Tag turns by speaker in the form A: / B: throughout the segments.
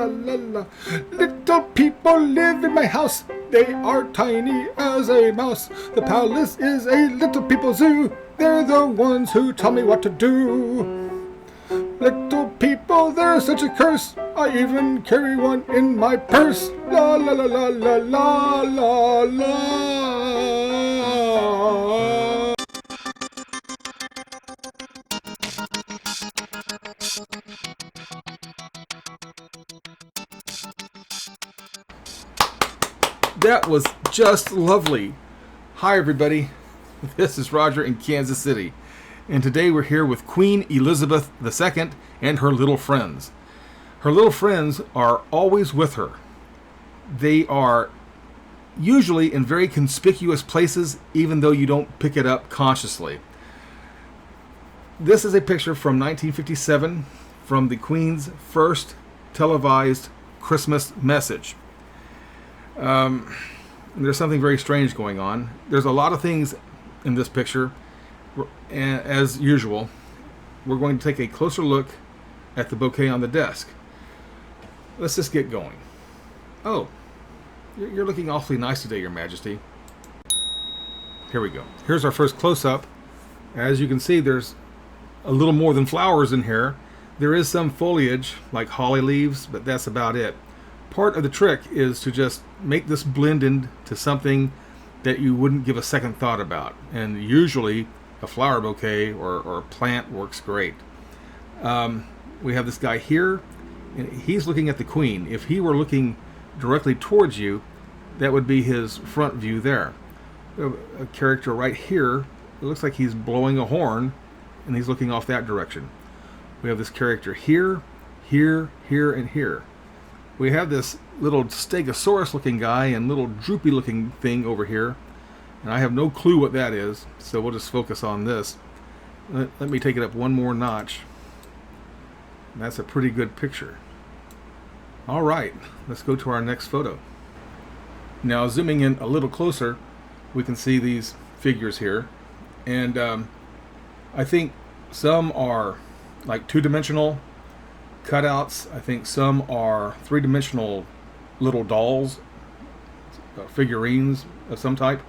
A: la la la. Little people live in my house. They are tiny as a mouse. The palace is a little people zoo. They're the ones who tell me what to do. Little people, they're such a curse. I even carry one in my purse. La la la la la la la la. That was just lovely. Hi everybody, this is Roger in Kansas City, and today we're here with Queen Elizabeth II and her little friends. Her little friends are always with her. They are usually in very conspicuous places, even though you don't pick it up consciously. This is a picture from 1957 from the Queen's first televised Christmas message. There's something very strange going on. There's a lot of things in this picture, and as usual, we're going to take a closer look at the bouquet on the desk. Let's just get going. Oh, you're looking awfully nice today, Your Majesty. Here we go. Here's our first close-up. As you can see, there's a little more than flowers in here. There is some foliage, like holly leaves, but that's about it. Part of the trick is to just make this blend into something that you wouldn't give a second thought about. And usually a flower bouquet or a plant works great. We have this guy here, and he's looking at the Queen. If he were looking directly towards you, that would be his front view there. We have a character right here. It looks like he's blowing a horn, and he's looking off that direction. We have this character here, here, here, and here. We have this little stegosaurus looking guy and little droopy looking thing over here, and I have no clue what that is, so we'll just focus on this. Let me take it up one more notch. That's a pretty good picture. Alright, let's go to our next photo. Now zooming in a little closer, we can see these figures here, and I think some are like two-dimensional cutouts. I think some are three-dimensional little dolls, figurines of some type,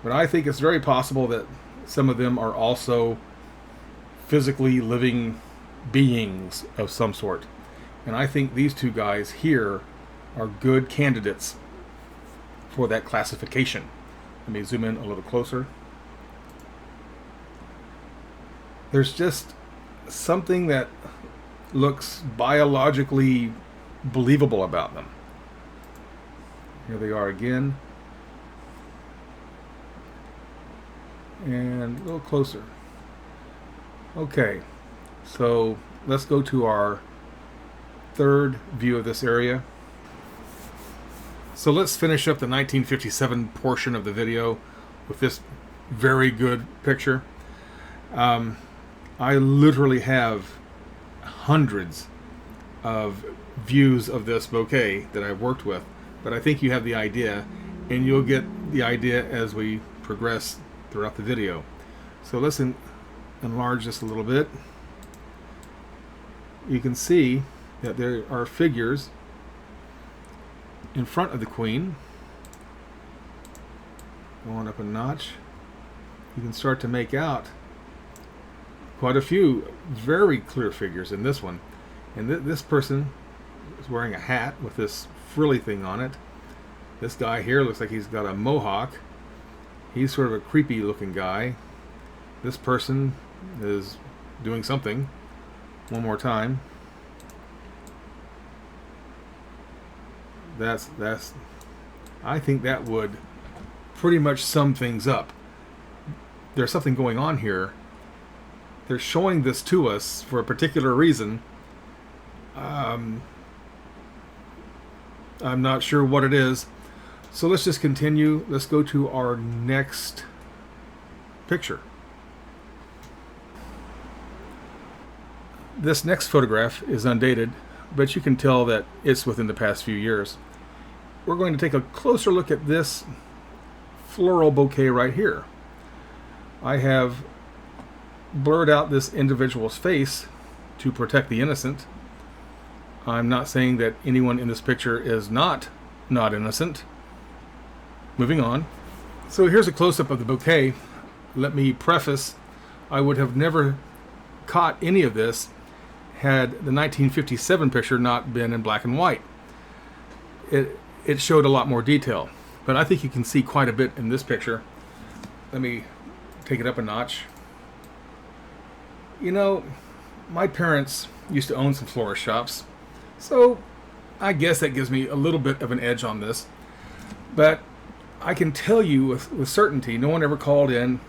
A: but I think it's very possible that some of them are also physically living beings of some sort. And I think these two guys here are good candidates for that classification. Let me zoom in a little closer. There's just something that looks biologically believable about them. Here they are again. And a little closer. Okay, so let's go to our third view of this area. So let's finish up the 1957 portion of the video with this very good picture. I literally have hundreds of views of this bouquet that I've worked with, but I think you have the idea, and you'll get the idea as we progress throughout the video. So let's enlarge this a little bit. You can see that there are figures in front of the Queen. Going up a notch, you can start to make out quite a few very clear figures in this one. And this person is wearing a hat with this frilly thing on it. This guy here looks like he's got a mohawk. He's sort of a creepy looking guy. This person is doing something. One more time. I think that would pretty much sum things up. There's something going on here. They're showing this to us for a particular reason. I'm not sure what it is. So let's just continue. Let's go to our next picture. This next photograph is undated, but you can tell that it's within the past few years. We're going to take a closer look at this floral bouquet right here. I have blurred out this individual's face to protect the innocent. I'm not saying that anyone in this picture is not innocent. Moving on. So here's a close-up of the bouquet. Let me preface, I would have never caught any of this had the 1957 picture not been in black and white. It showed a lot more detail, but I think you can see quite a bit in this picture. Let me take it up a notch. You know, my parents used to own some florist shops, so I guess that gives me a little bit of an edge on this. But I can tell you with certainty, no one ever called in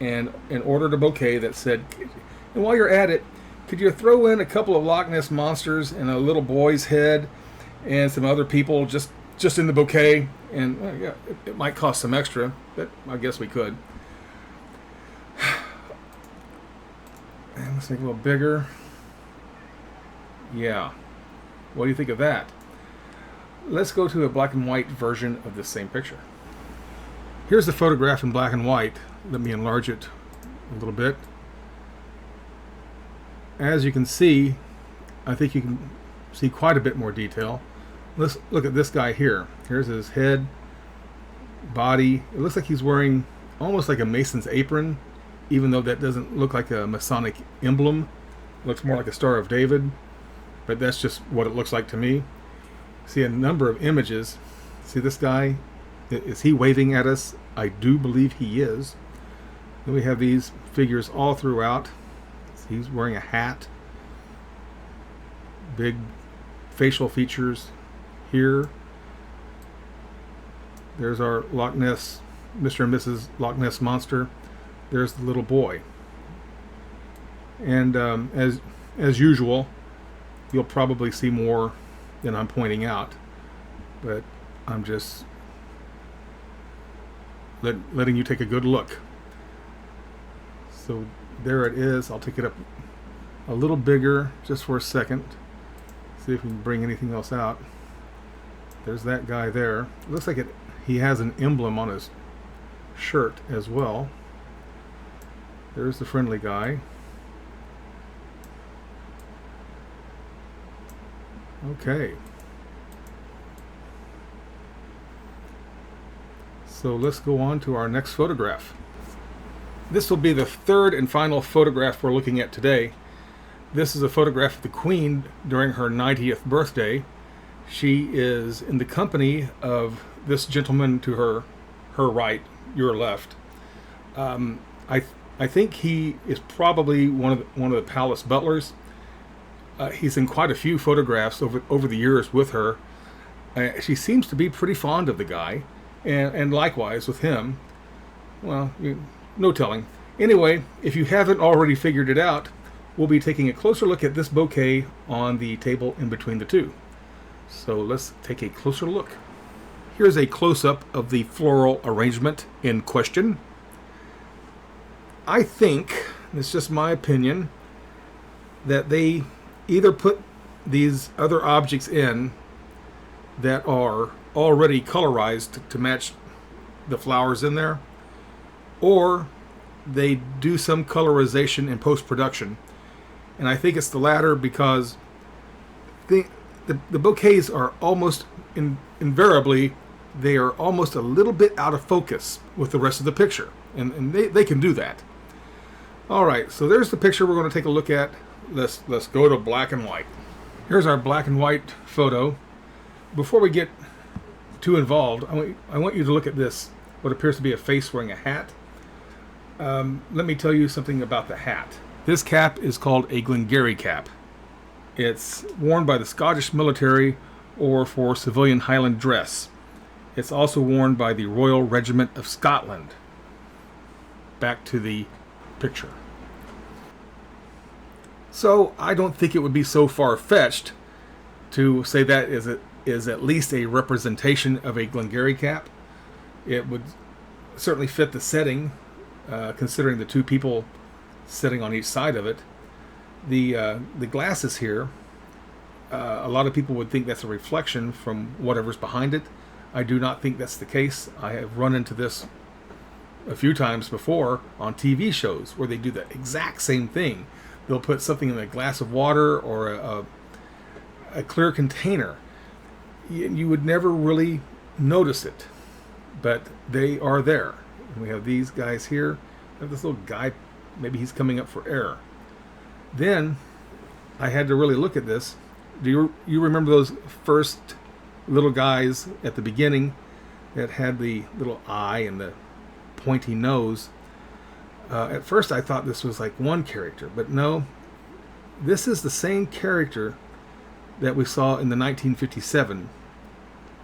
A: and ordered a bouquet that said, and while you're at it, could you throw in a couple of Loch Ness monsters and a little boy's head and some other people just in the bouquet? And well, yeah, it might cost some extra, but I guess we could. And let's make it a little bigger. Yeah. What do you think of that? Let's go to a black and white version of this same picture. Here's the photograph in black and white. Let me enlarge it a little bit. As you can see, I think you can see quite a bit more detail. Let's look at this guy here. Here's his head, body. It looks like he's wearing almost like a Mason's apron, even though that doesn't look like a Masonic emblem. It looks more like a Star of David, but that's just what it looks like to me. See a number of images. See this guy? Is he waving at us? I do believe he is. Then we have these figures all throughout. He's wearing a hat. Big facial features here. There's our Loch Ness, Mr. and Mrs. Loch Ness monster. There's the little boy. And as usual, you'll probably see more than I'm pointing out, but I'm just letting you take a good look. So there it is. I'll take it up a little bigger just for a second. See if we can bring anything else out. There's that guy there. It looks like he has an emblem on his shirt as well. There's the friendly guy. Okay. So let's go on to our next photograph. This will be the third and final photograph we're looking at today. This is a photograph of the Queen during her 90th birthday. She is in the company of this gentleman to her right, your left. I think he is probably one of the palace butlers. He's in quite a few photographs over the years with her. She seems to be pretty fond of the guy, and likewise with him. Well, no telling. Anyway, if you haven't already figured it out, we'll be taking a closer look at this bouquet on the table in between the two. So let's take a closer look. Here's a close-up of the floral arrangement in question. I think, it's just my opinion, that they either put these other objects in that are already colorized to match the flowers in there, or they do some colorization in post-production. And I think it's the latter, because the bouquets are almost invariably, they are almost a little bit out of focus with the rest of the picture, and they can do that. All right, so there's the picture we're going to take a look at. Let's go to black and white. Here's our black and white photo. Before we get too involved, I want you to look at this, what appears to be a face wearing a hat. Let me tell you something about the hat. This cap is called a Glengarry cap. It's worn by the Scottish military or for civilian Highland dress. It's also worn by the Royal Regiment of Scotland. Back to the picture. So I don't think it would be so far-fetched to say that is at least a representation of a Glengarry cap. It would certainly fit the setting, considering the two people sitting on each side of it. The glasses here, a lot of people would think that's a reflection from whatever's behind it. I do not think that's the case. I have run into this a few times before on TV shows where they do the exact same thing. They'll put something in a glass of water or a clear container, you would never really notice it, but they are there. And we have these guys here. We have this little guy, maybe he's coming up for air. Then I had to really look at this. Do you remember those first little guys at the beginning that had the little eye and the pointy nose? At first I thought this was like one character, but no, this is the same character that we saw in the 1957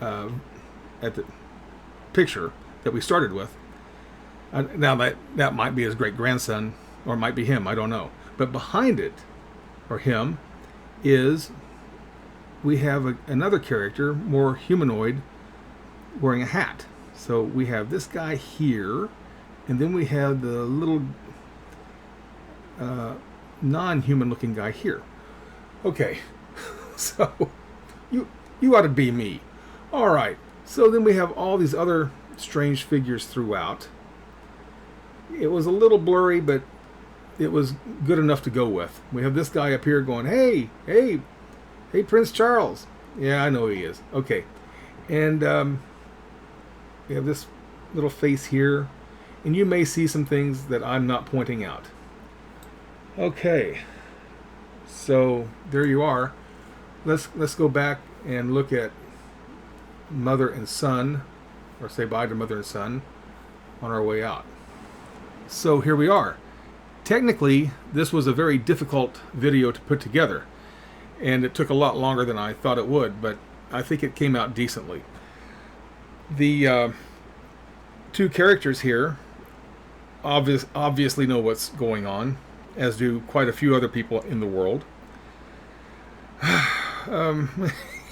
A: at the picture that we started with. Now that might be his great-grandson, or it might be him, I don't know. But behind it, or him, is we have another character, more humanoid, wearing a hat. So we have this guy here, and then we have the little non-human looking guy here. Okay, so you ought to be me. All right, so then we have all these other strange figures throughout. It was a little blurry, but it was good enough to go with. We have this guy up here going, hey, Prince Charles. Yeah, I know he is. Okay, and we have this little face here, and you may see some things that I'm not pointing out. Okay, so there you are. Let's go back and look at mother and son, or say bye to mother and son on our way out. So here we are. Technically, this was a very difficult video to put together, and it took a lot longer than I thought it would, but I think it came out decently. The two characters here obviously know what's going on, as do quite a few other people in the world.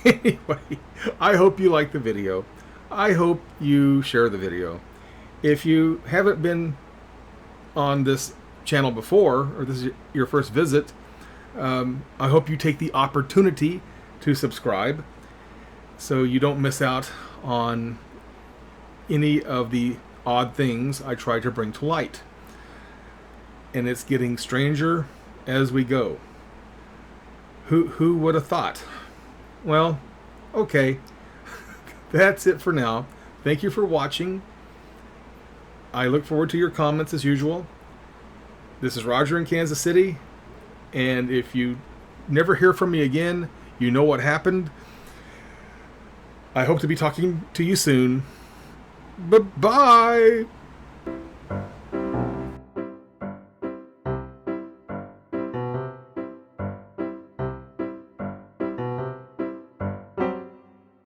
A: Anyway, I hope you like the video. I hope you share the video. If you haven't been on this channel before, or this is your first visit, I hope you take the opportunity to subscribe so you don't miss out on any of the odd things I try to bring to light. And it's getting stranger as we go. Who would have thought? Well, okay. That's it for now. Thank you for watching. I look forward to your comments as usual. This is Roger in Kansas City, and if you never hear from me again, you know what happened. I hope to be talking to you soon. Bye-bye.